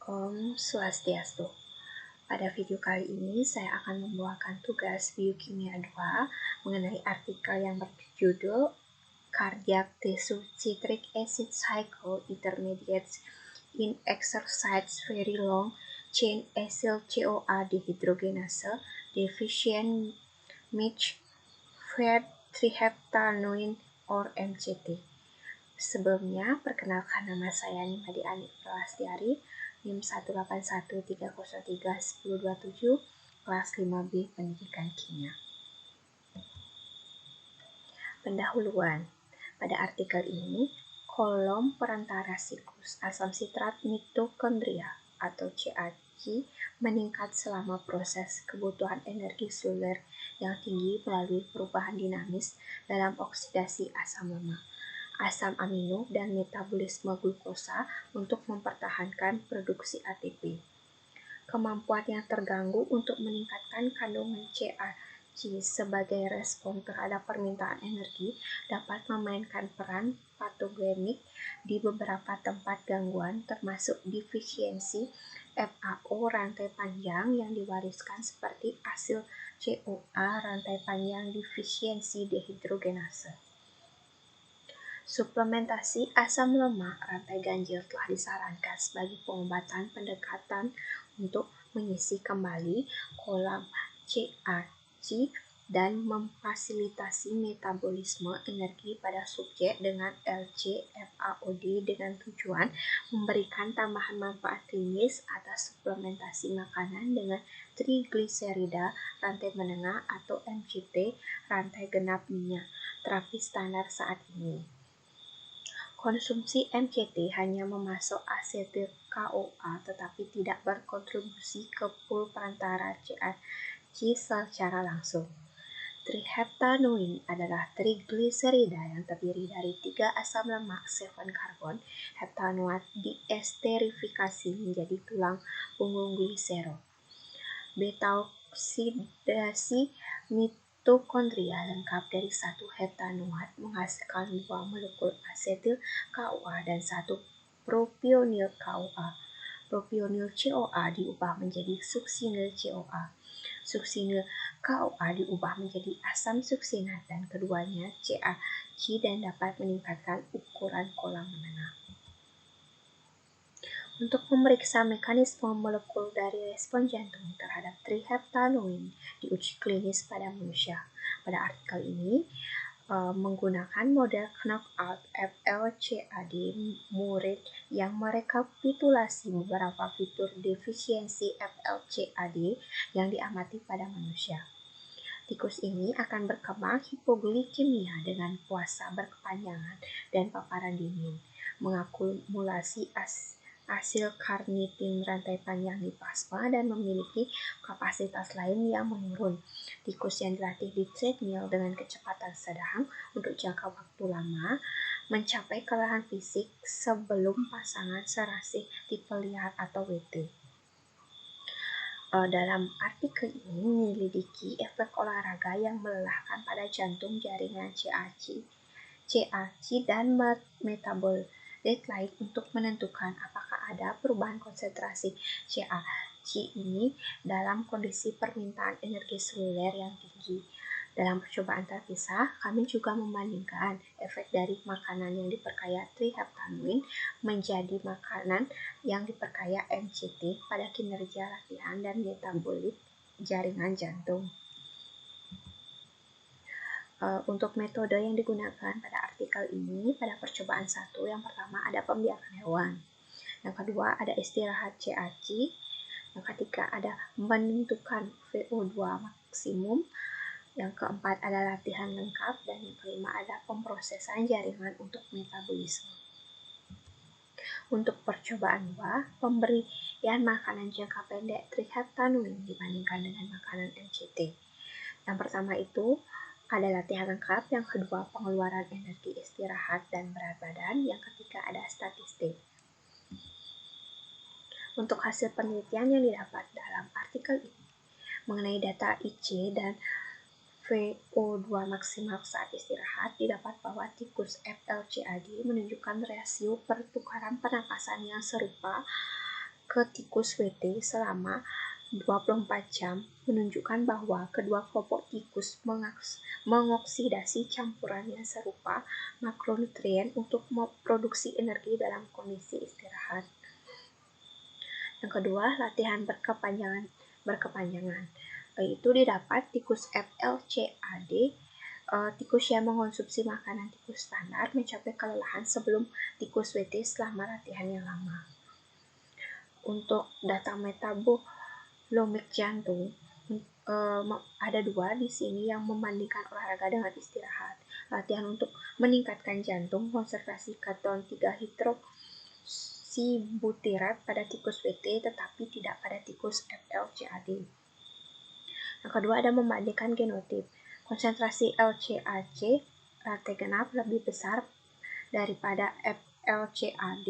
Om Swastiastu. Pada video kali ini saya akan membawakan tugas biokimia 2 mengenai artikel yang berjudul Cardiac Tissue Citric Acid Cycle Intermediates in Exercise Very Long Chain Acyl CoA Dehydrogenase Deficient Mitch Fed Triheptanoin or MCT. Sebelumnya, perkenalkan nama saya Nimadi Ani Pralastiari, NIM 18130310227, kelas 5B Pendidikan Kimia. Pendahuluan. Pada artikel ini, kolom perantara siklus asam sitrat mitokondria atau CAC meningkat selama proses kebutuhan energi seluler yang tinggi melalui perubahan dinamis dalam oksidasi asam lemak, asam amino, dan metabolisme glukosa untuk mempertahankan produksi ATP. Kemampuan yang terganggu untuk meningkatkan kandungan CAC sebagai respon terhadap permintaan energi dapat memainkan peran patogenik di beberapa tempat gangguan, termasuk defisiensi FAO rantai panjang yang diwariskan seperti asil CoA rantai panjang defisiensi dehidrogenase. Suplementasi asam lemak rantai ganjil telah disarankan sebagai pengobatan pendekatan untuk mengisi kembali kolam CAC dan memfasilitasi metabolisme energi pada subjek dengan LC-FAOD dengan tujuan memberikan tambahan manfaat klinis atas suplementasi makanan dengan trigliserida rantai menengah atau MCT rantai genap minyak, terapi standar saat ini. Konsumsi MCT hanya memasok asetil CoA tetapi tidak berkontribusi ke pool perantara CAC secara langsung. Triheptanoin adalah trigliserida yang terdiri dari 3 asam lemak 7-karbon heptanoat diesterifikasi menjadi tulang punggung glisero. Beta-oksidasi mitokondria lengkap dari 1 heptanoat menghasilkan 2 molekul asetil CoA dan 1 propionil CoA. Propionil CoA diubah menjadi suksinil CoA. Suksinil CoA diubah menjadi asam suksinat dan keduanya CAC dan dapat meningkatkan ukuran kolam menengah. Untuk memeriksa mekanisme molekul dari respon jantung terhadap triheptanoin diuji klinis pada manusia. Pada artikel ini, menggunakan model knockout FLCAD murid yang merekapitulasi beberapa fitur defisiensi FLCAD yang diamati pada manusia. Tikus ini akan berkembang hipoglikemia dengan puasa berkepanjangan dan paparan dingin, mengakumulasi asil karnitin rantai panjang di plasma dan memiliki kapasitas lain yang menurun. Tikus yang dilatih di treadmill dengan kecepatan sedang untuk jangka waktu lama mencapai kelelahan fisik sebelum pasangan serasi tipe liar atau WT. Dalam artikel ini menyelidiki efek olahraga yang melelahkan pada jantung jaringan CAC dan metabolit lain untuk menentukan apakah ada perubahan konsentrasi CAC ini dalam kondisi permintaan energi seluler yang tinggi. Dalam percobaan terpisah, kami juga membandingkan efek dari makanan yang diperkaya triheptanoin menjadi makanan yang diperkaya MCT pada kinerja latihan dan metabolit jaringan jantung. Untuk metode yang digunakan pada artikel ini, pada percobaan 1, yang pertama ada pembiakan hewan, yang kedua ada istirahat CAC, yang ketiga ada menentukan VO2 maksimum, yang keempat ada latihan lengkap, dan yang kelima ada pemrosesan jaringan untuk metabolisme. Untuk percobaan 2, pemberian makanan jangka pendek triheptanoin dibandingkan dengan makanan MCT. Yang pertama itu ada latihan lengkap, yang kedua pengeluaran energi istirahat dan berat badan, yang ketiga ada statistik. Untuk hasil penelitian yang didapat dalam artikel ini mengenai data IC dan VO2 maksimal saat istirahat, didapat bahwa tikus FLCAD menunjukkan rasio pertukaran pernapasan yang serupa ke tikus WT selama 24 jam menunjukkan bahwa kedua kelompok tikus mengoksidasi campuran yang serupa makronutrien untuk memproduksi energi dalam kondisi istirahat. Yang kedua, latihan berkepanjangan. Itu didapat tikus FLCAD, tikus yang mengkonsumsi makanan tikus standar mencapai kelelahan sebelum tikus WT selama latihan yang lama. Untuk data metabolisme jantung, ada dua di sini yang membandingkan olahraga dengan istirahat. Latihan untuk meningkatkan jantung, konsentrasi keton 3 hidroksibutirat pada tikus WT tetapi tidak pada tikus FLCAD. Yang kedua ada membandingkan genotip. Konsentrasi LCAC rantai genap lebih besar daripada FLCAD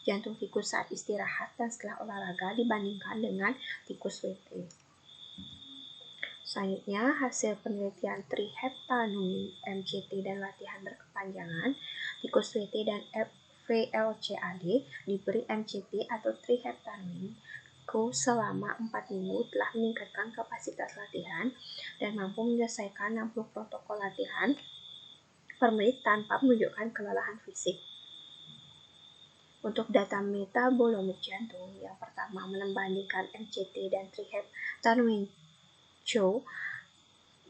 jantung tikus saat istirahat dan setelah olahraga dibandingkan dengan tikus WT. Selanjutnya, hasil penelitian triheptanumin, MCT, dan latihan berkepanjangan, tikus WT dan VLCAD diberi MCT atau triheptanumin selama 4 minggu telah meningkatkan kapasitas latihan dan mampu menyelesaikan 60 protokol latihan per menit tanpa menunjukkan kelelahan fisik. Untuk data metabolisme jantung, yang pertama membandingkan MCT dan triheptanumin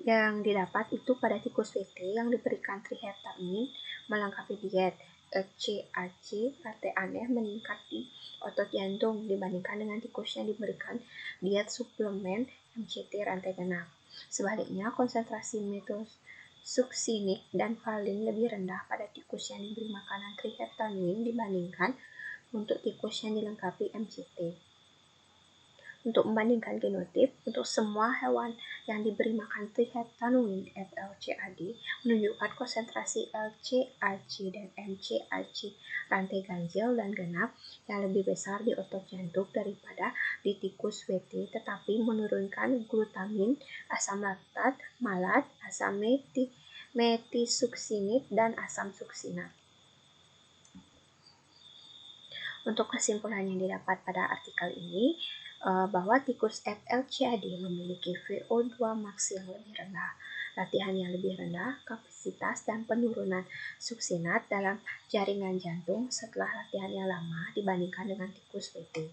yang didapat itu pada tikus WT yang diberikan triheptanumin melengkapi diet. CAC rantai aneh meningkat di otot jantung dibandingkan dengan tikus yang diberikan diet suplemen MCT rantai genap. Sebaliknya, konsentrasi metosukcinik dan valin lebih rendah pada tikus yang diberi makanan triheptanumin dibandingkan untuk tikus yang dilengkapi MCT. Untuk membandingkan genotip, untuk semua hewan yang diberi makan triheptanumin FLCAD menunjukkan konsentrasi LCAC dan MCAC rantai ganjil dan genap yang lebih besar di otot jantung daripada di tikus WT, tetapi menurunkan glutamin, asam laktat, malat, asam metisuksinat, dan asam suksinat. Untuk kesimpulan yang didapat pada artikel ini, bahwa tikus FLCAD memiliki VO2 max yang lebih rendah, latihan yang lebih rendah, kapasitas dan penurunan suksinat dalam jaringan jantung setelah latihan yang lama dibandingkan dengan tikus WT.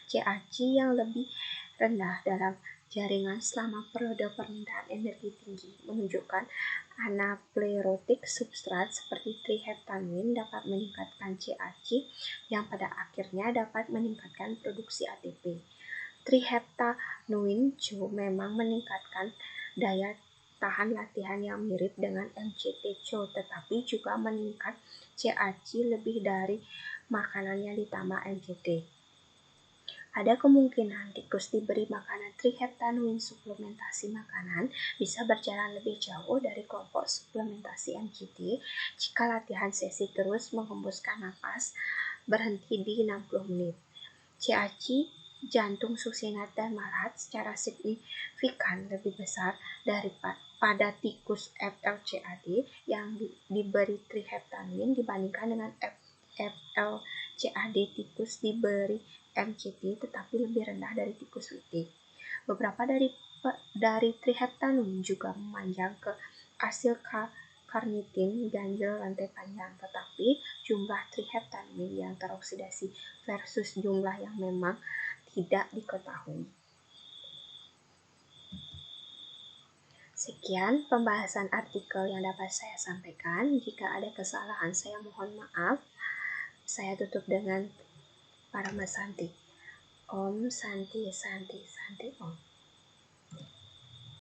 CAC yang lebih rendah dalam jaringan selama periode permintaan energi tinggi menunjukkan anaplerotik substrat seperti triheptanumin dapat meningkatkan CAC yang pada akhirnya dapat meningkatkan produksi ATP. Triheptanumin memang meningkatkan daya tahan latihan yang mirip dengan MCT tetapi juga meningkat CAC lebih dari makanan yang ditambah MCT. Ada kemungkinan tikus diberi makanan triheptanumin suplementasi makanan bisa berjalan lebih jauh dari kelompok suplementasi MCT jika latihan sesi terus menghembuskan napas berhenti di 60 menit. CAC, jantung suksinat dan malat secara signifikan lebih besar daripada tikus FLCAD yang diberi triheptanumin dibandingkan dengan FLCAD tikus diberi MCT tetapi lebih rendah dari tikus WT. Beberapa dari triheptanumin juga memanjang ke asil karnitin ganjil rantai panjang, tetapi jumlah triheptanumin yang teroksidasi versus jumlah yang memang tidak diketahui. Sekian pembahasan artikel yang dapat saya sampaikan. Jika ada kesalahan, saya mohon maaf. Saya tutup dengan Paramasanti. Om Santi Santi Santi Om.